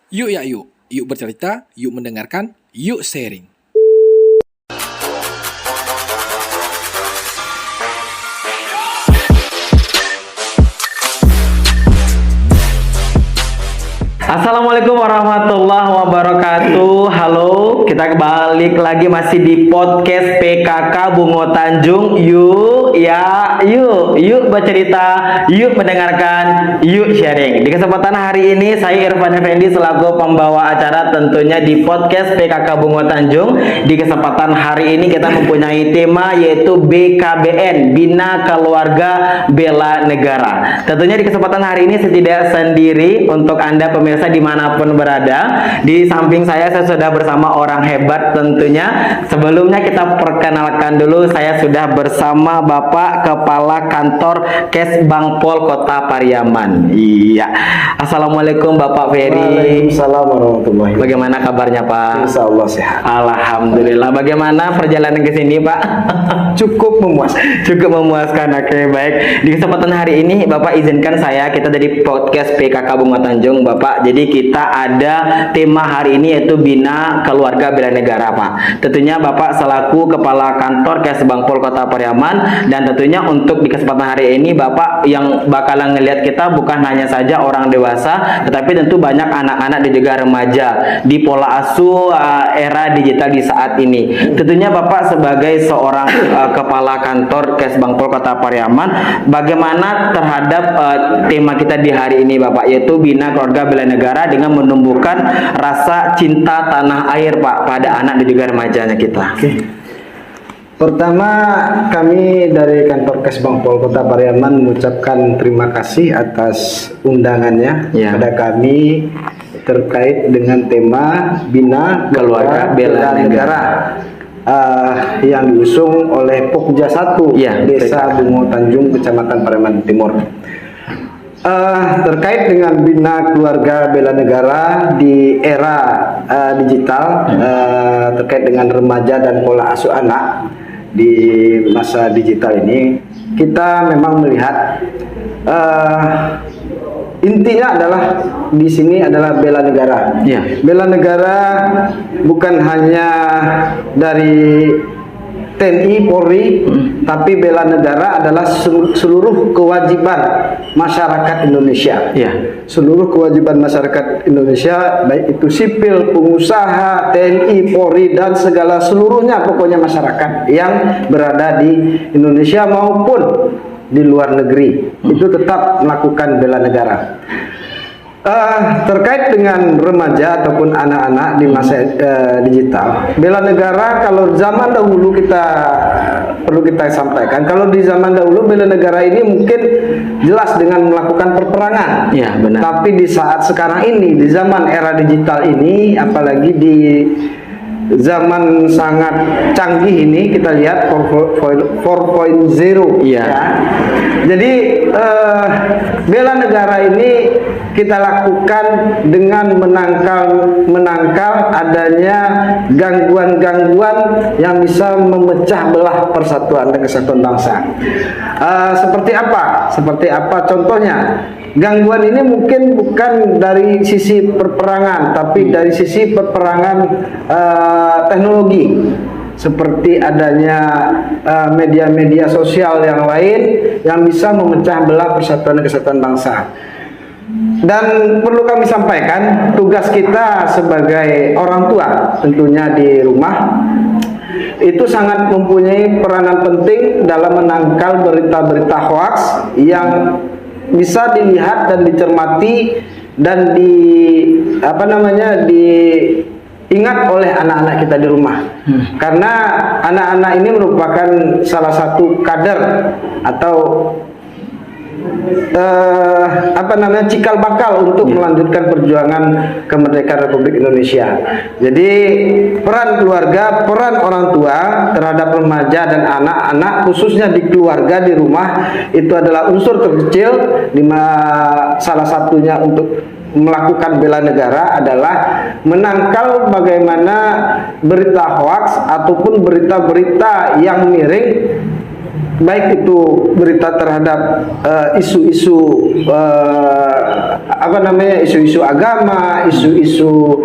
Yuk ya yuk, yuk bercerita, yuk mendengarkan, yuk sharing. Assalamualaikum warahmatullahi wabarakatuh. Halo, kita balik lagi masih di podcast PKK Bungo Tanjung. Yuk bercerita, yuk mendengarkan, yuk sharing. Di kesempatan hari ini saya Irfan Effendi selaku pembawa acara tentunya di podcast PKK Bungo Tanjung. Di kesempatan hari ini kita mempunyai tema yaitu BKBN, Bina Keluarga Bela Negara. Tentunya di kesempatan hari ini saya tidak sendiri. Untuk Anda pemirsa dimanapun berada, di samping saya sudah bersama orang hebat tentunya. Sebelumnya kita perkenalkan dulu, saya sudah bersama Bapak Kepala Kantor Kesbangpol Kota Pariaman. Iya. Assalamualaikum Bapak Ferry. Waalaikumsalam warahmatullahi wabarakatuh. Bagaimana kabarnya Pak? Insya Allah sehat. Alhamdulillah. Bagaimana perjalanan ke sini Pak? Cukup memuaskan. Cukup memuaskan. Oke, baik. Di kesempatan hari ini Bapak izinkan kita dari podcast PKK Bungo Tanjung Bapak. Jadi kita ada tema hari ini yaitu Bina Keluarga Bela Negara Pak. Tentunya Bapak selaku Kepala Kantor Kesbangpol Kota Pariaman, dan tentunya untuk di kesempatan hari ini Bapak yang bakalan ngelihat kita bukan hanya saja orang dewasa, tetapi tentu banyak anak-anak dan juga remaja di pola asuh era digital di saat ini. Tentunya Bapak sebagai seorang Kepala Kantor Kesbangpol Kota Pariaman, bagaimana terhadap tema kita di hari ini Bapak, yaitu Bina Keluarga Bela Negara dengan menumbuhkan rasa cinta tanah air Pak pada anak dan juga remajanya kita. Oke. Pertama, kami dari kantor Kesbangpol Kota Pariaman mengucapkan terima kasih atas undangannya pada kami terkait dengan tema Bina Keluarga Bela Negara. Yang diusung oleh Pokja 1 Desa Bungo Tanjung, Kecamatan Pariaman Timur. Terkait dengan Bina Keluarga Bela Negara di era digital, terkait dengan remaja dan pola asuh anak di masa digital ini, kita memang melihat intinya adalah di sini adalah bela negara. Bela negara bukan hanya dari TNI, Polri, tapi bela negara adalah seluruh kewajiban masyarakat Indonesia. Seluruh kewajiban masyarakat Indonesia, baik itu sipil, pengusaha, TNI, Polri, dan segala seluruhnya pokoknya masyarakat yang berada di Indonesia maupun di luar negeri itu tetap melakukan bela negara. Terkait dengan remaja ataupun anak-anak di masa digital, bela negara kalau zaman dahulu kita perlu kita sampaikan, kalau di zaman dahulu bela negara ini mungkin jelas dengan melakukan perperangan. Benar. Tapi di saat sekarang ini, di zaman era digital ini, apalagi di zaman sangat canggih ini, kita lihat 4.0 ya. Jadi bela negara ini kita lakukan dengan menangkal adanya gangguan-gangguan yang bisa memecah belah persatuan dan kesatuan bangsa. Seperti apa? Seperti apa contohnya? Gangguan ini mungkin bukan dari sisi perperangan, tapi dari sisi perperangan teknologi, seperti adanya media-media sosial yang lain yang bisa memecah belah persatuan dan kesatuan bangsa. Dan perlu kami sampaikan, tugas kita sebagai orang tua tentunya di rumah itu sangat mempunyai peranan penting dalam menangkal berita-berita hoax yang bisa dilihat dan dicermati dan diingat oleh anak-anak kita di rumah. Karena anak-anak ini merupakan salah satu kader atau cikal bakal untuk melanjutkan perjuangan kemerdekaan Republik Indonesia. Jadi peran keluarga, peran orang tua terhadap remaja dan anak-anak, khususnya di keluarga di rumah, itu adalah unsur terkecil. Salah satunya untuk melakukan bela negara adalah menangkal bagaimana berita hoax ataupun berita-berita yang miring baik itu berita terhadap isu-isu isu-isu agama, isu-isu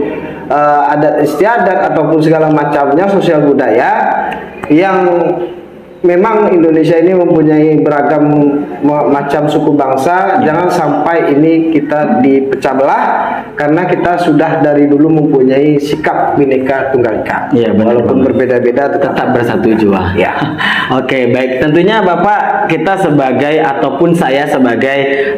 adat istiadat ataupun segala macamnya sosial budaya yang memang Indonesia ini mempunyai beragam macam suku bangsa. Jangan sampai ini kita dipecah belah karena kita sudah dari dulu mempunyai sikap Bhinneka Tunggal Ika. Iya, benar, walaupun berbeda-beda tetap bersatu jua. Ya. Oke, baik. Tentunya Bapak, kita sebagai ataupun saya sebagai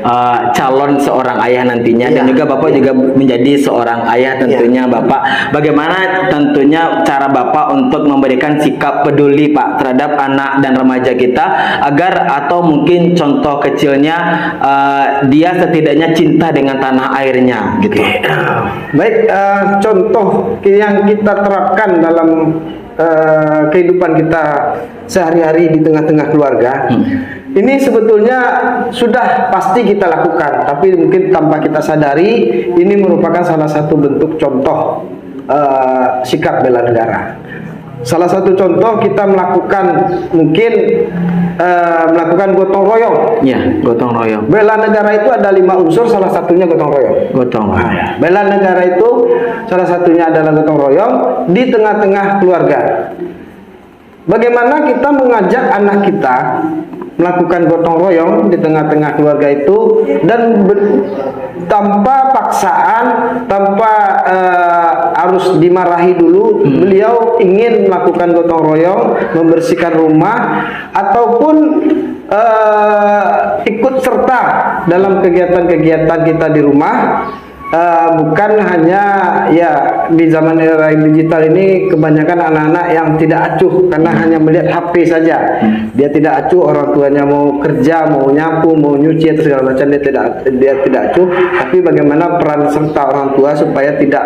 calon seorang ayah nantinya, dan juga Bapak juga menjadi seorang ayah tentunya Bapak. Bagaimana tentunya cara Bapak untuk memberikan sikap peduli Pak terhadap anak dan remaja kita, agar atau mungkin contoh kecilnya dia setidaknya cinta dengan tanah airnya gitu. Baik, contoh yang kita terapkan dalam kehidupan kita sehari-hari di tengah-tengah keluarga, ini sebetulnya sudah pasti kita lakukan, tapi mungkin tanpa kita sadari ini merupakan salah satu bentuk contoh sikap bela negara. Salah satu contoh kita melakukan melakukan gotong royong. Ya, gotong royong. Bela negara itu ada 5 unsur, salah satunya gotong royong. Gotong royong. Bela negara itu salah satunya adalah gotong royong di tengah-tengah keluarga. Bagaimana kita mengajak anak kita melakukan gotong royong di tengah-tengah keluarga itu, dan tanpa paksaan, tanpa harus dimarahi dulu. Beliau ingin melakukan gotong royong, membersihkan rumah, ataupun ikut serta dalam kegiatan-kegiatan kita di rumah. Bukan hanya ya, di zaman era digital ini kebanyakan anak-anak yang tidak acuh karena hanya melihat HP saja. Dia tidak acuh, orang tuanya mau kerja, mau nyapu, mau nyuci atau segala macam, dia tidak acuh. Tapi bagaimana peran serta orang tua supaya tidak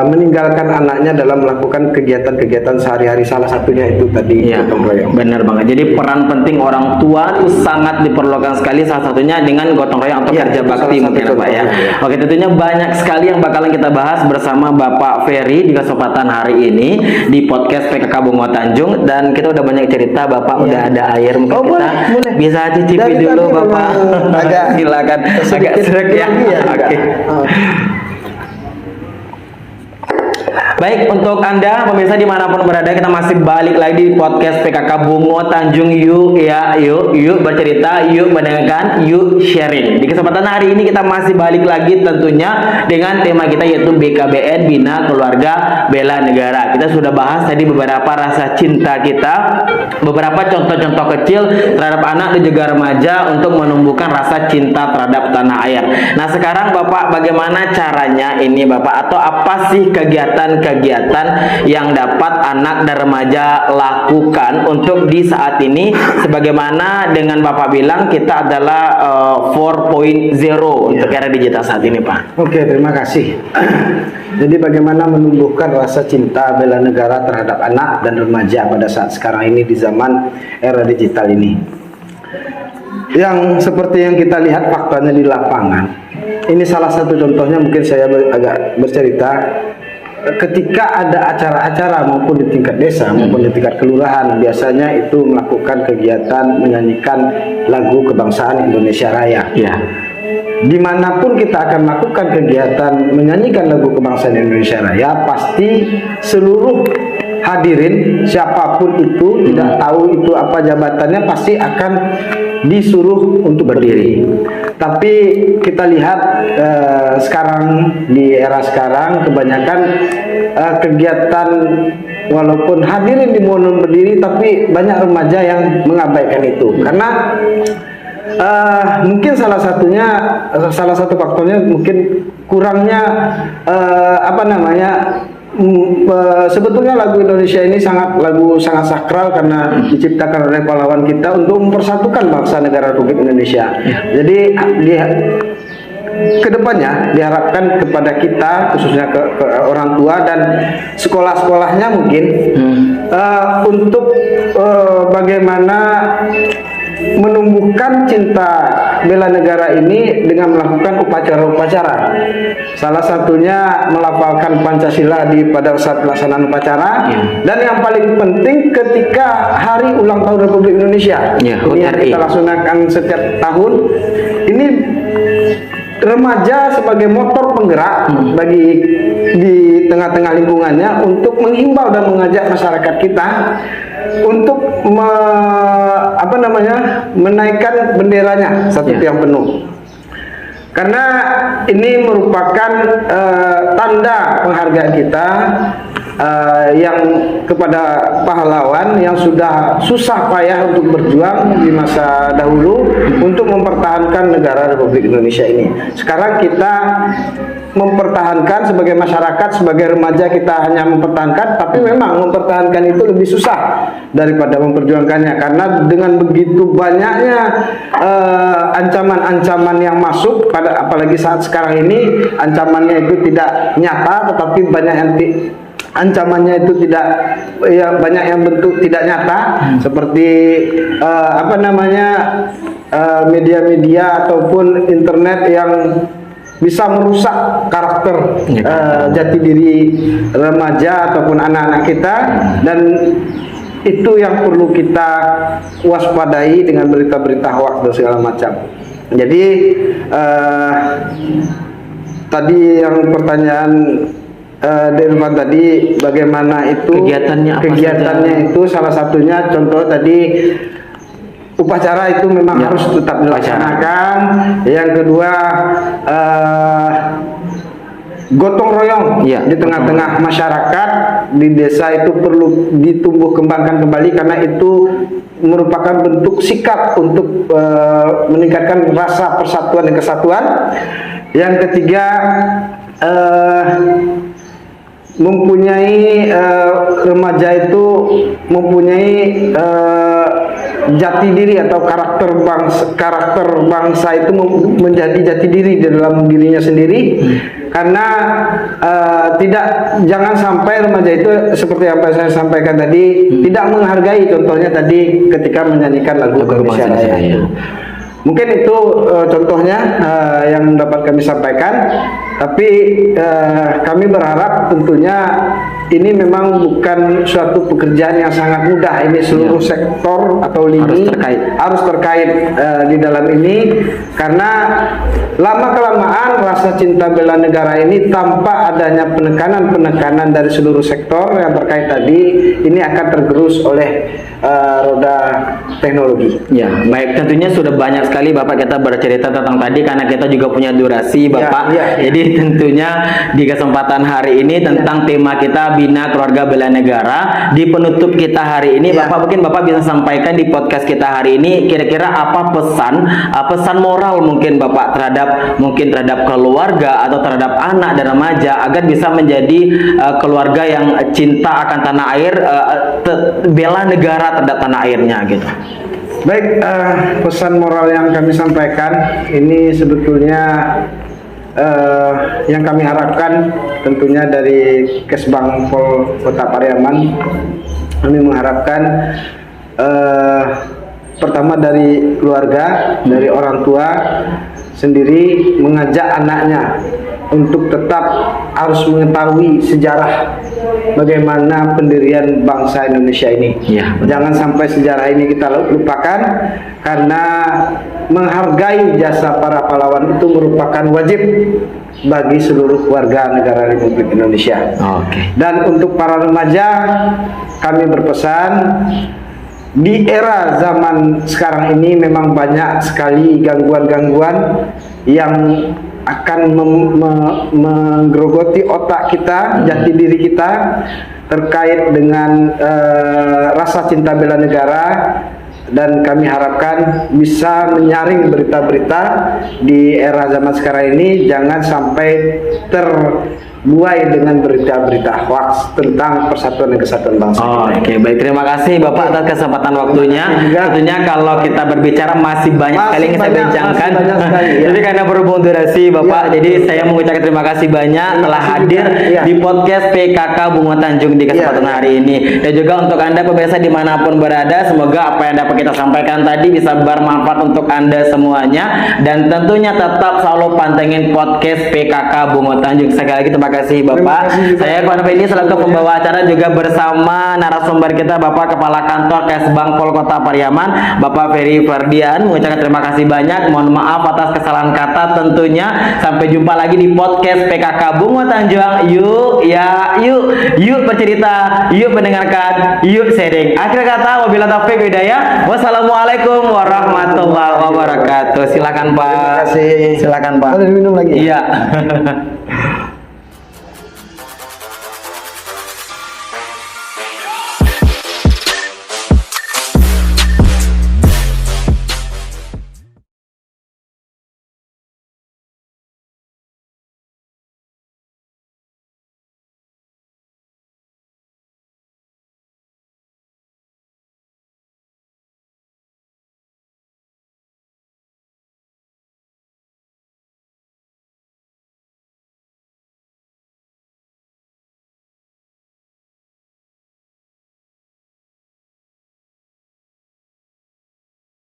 meninggalkan anaknya dalam melakukan kegiatan-kegiatan sehari-hari, salah satunya itu tadi gotong royong. Benar banget. Jadi peran penting orang tua itu sangat diperlukan sekali, salah satunya dengan gotong royong atau kerja bakti mungkin Pak ya. Oke, tentunya banyak sekali yang bakalan kita bahas bersama Bapak Ferry di kesempatan hari ini di podcast PKK Bungo Tanjung, dan kita udah banyak cerita. Bapak udah ada air, mungkin kita boleh. bisa cicipi dulu Bapak. Silakan. Agak serak ya. Oke. Baik, untuk Anda pemirsa dimanapun berada, kita masih balik lagi di podcast PKK Bungo Tanjung. Yuk bercerita, yuk mendengarkan, yuk sharing. Di kesempatan hari ini kita masih balik lagi tentunya dengan tema kita, yaitu BKBN, Bina Keluarga Bela Negara. Kita sudah bahas tadi beberapa rasa cinta kita, beberapa contoh-contoh kecil terhadap anak dan juga remaja untuk menumbuhkan rasa cinta terhadap tanah air. Nah, sekarang Bapak, bagaimana caranya ini Bapak, atau apa sih kegiatan yang dapat anak dan remaja lakukan untuk di saat ini, sebagaimana dengan Bapak bilang kita adalah 4.0 untuk era digital saat ini Pak. Oke, terima kasih. Jadi bagaimana menumbuhkan rasa cinta bela negara terhadap anak dan remaja pada saat sekarang ini di zaman era digital ini. Yang seperti yang kita lihat faktanya di lapangan. Ini salah satu contohnya, mungkin saya agak bercerita. Ketika ada acara-acara maupun di tingkat desa maupun di tingkat kelurahan, biasanya itu melakukan kegiatan menyanyikan lagu kebangsaan Indonesia Raya. Ya. Dimanapun kita akan melakukan kegiatan menyanyikan lagu kebangsaan Indonesia Raya, pasti seluruh hadirin siapapun itu, tidak tahu itu apa jabatannya, pasti akan disuruh untuk berdiri. Tapi kita lihat sekarang, di era sekarang, kebanyakan kegiatan walaupun hadirin dimohon berdiri, tapi banyak remaja yang mengabaikan itu. Karena mungkin salah satu faktornya mungkin kurangnya sebetulnya lagu Indonesia ini sangat sakral karena diciptakan oleh pahlawan kita untuk mempersatukan bangsa negara Republik Indonesia. Jadi kedepannya diharapkan kepada kita, khususnya ke orang tua dan sekolah-sekolahnya mungkin untuk bagaimana menumbuhkan cinta bela negara ini dengan melakukan upacara-upacara. Salah satunya melafalkan Pancasila pada saat pelaksanaan upacara, dan yang paling penting ketika Hari Ulang Tahun Republik Indonesia. Ini yang kita laksanakan setiap tahun. Ini remaja sebagai motor penggerak bagi di tengah-tengah lingkungannya untuk menghimbau dan mengajak masyarakat kita untuk menaikkan benderanya satu tiang penuh. Karena ini merupakan tanda penghargaan kita yang kepada pahlawan yang sudah susah payah untuk berjuang di masa dahulu untuk mempertahankan negara Republik Indonesia ini. Sekarang kita mempertahankan sebagai masyarakat, sebagai remaja kita hanya mempertahankan, tapi memang mempertahankan itu lebih susah daripada memperjuangkannya, karena dengan begitu banyaknya ancaman-ancaman yang masuk pada, apalagi saat sekarang ini ancamannya itu tidak nyata, tetapi banyak yang ancamannya itu tidak, ya banyak yang bentuk tidak nyata, seperti media-media ataupun internet yang bisa merusak karakter jati diri remaja ataupun anak-anak kita, dan itu yang perlu kita waspadai dengan berita-berita hoaks dan segala macam. Jadi tadi yang pertanyaan Irfan tadi, bagaimana itu kegiatannya itu salah satunya contoh tadi upacara itu memang harus tetap dilaksanakan. Yang kedua gotong royong di tengah-tengah masyarakat di desa itu perlu ditumbuh kembangkan kembali, karena itu merupakan bentuk sikap untuk meningkatkan rasa persatuan dan kesatuan. Yang ketiga mempunyai remaja itu mempunyai jati diri atau karakter bangsa itu menjadi jati diri di dalam dirinya sendiri, karena jangan sampai remaja itu seperti apa saya sampaikan tadi, tidak menghargai, contohnya tadi ketika menyanyikan lagu Indonesia Raya. Mungkin itu contohnya yang dapat kami sampaikan, tapi kami berharap tentunya ini memang bukan suatu pekerjaan yang sangat mudah. Ini seluruh sektor atau lini harus terkait di dalam ini, karena lama-kelamaan rasa cinta bela negara ini tanpa adanya penekanan dari seluruh sektor yang terkait tadi, ini akan tergerus oleh roda teknologi. Ya, baik, tentunya sudah banyak sekali Bapak kita bercerita tentang tadi, karena kita juga punya durasi Bapak. Jadi tentunya di kesempatan hari ini tentang tema kita Bina Keluarga Bela Negara, di penutup kita hari ini Bapak, mungkin Bapak bisa sampaikan di podcast kita hari ini kira-kira apa pesan moral mungkin Bapak terhadap keluarga atau terhadap anak dan remaja agar bisa menjadi keluarga yang cinta akan tanah air, bela negara terhadap tanah airnya gitu. Baik, pesan moral yang kami sampaikan ini sebetulnya yang kami harapkan tentunya dari Kesbang Pol Kota Pariaman, kami mengharapkan pertama dari keluarga, dari orang tua sendiri mengajak anaknya untuk tetap harus mengetahui sejarah bagaimana pendirian bangsa Indonesia ini. Jangan sampai sejarah ini kita lupakan, karena menghargai jasa para pahlawan itu merupakan wajib bagi seluruh warga negara Republik Indonesia. Dan untuk para remaja, kami berpesan, di era zaman sekarang ini memang banyak sekali gangguan-gangguan yang akan menggerogoti otak kita, jati diri kita terkait dengan rasa cinta bela negara, dan kami harapkan bisa menyaring berita-berita di era zaman sekarang ini, jangan sampai buai dengan berita-berita hoax tentang persatuan dan kesatuan bangsa. Oh, oke, baik. Terima kasih Bapak atas kesempatan waktunya. juga. Tentunya kalau kita berbicara masih banyak sekali yang saya bincangkan. masih banyak sekali, ya. Jadi karena berhubung durasi Bapak, Ya, jadi betul. saya mengucapkan terima kasih banyak Terima telah kasih hadir juga, ya. di podcast PKK Bunga Tanjung di kesempatan Ya. hari ini. Dan juga untuk Anda pemirsa dimanapun berada, semoga apa yang dapat kita sampaikan tadi bisa bermanfaat untuk Anda semuanya. Dan tentunya tetap selalu pantengin podcast PKK Bunga Tanjung. Sekali lagi terima kasih Bapak. Terima kasih juga. Saya Kwan Fendi selaku pembawa acara juga bersama narasumber kita Bapak Kepala Kantor Kesbangpol Kota Pariaman Bapak Ferry Ferdian. Mengucapkan terima kasih banyak. Mohon maaf atas kesalahan kata tentunya. Sampai jumpa lagi di podcast PKK Bunga Tanjung. Yuk ya, yuk bercerita, yuk mendengarkan, yuk sharing. Akhir kata wabillahi taufiq hidayah. Wassalamualaikum warahmatullahi wabarakatuh. Silakan Pak. Terima kasih. Silakan Pak. Boleh minum lagi? Iya.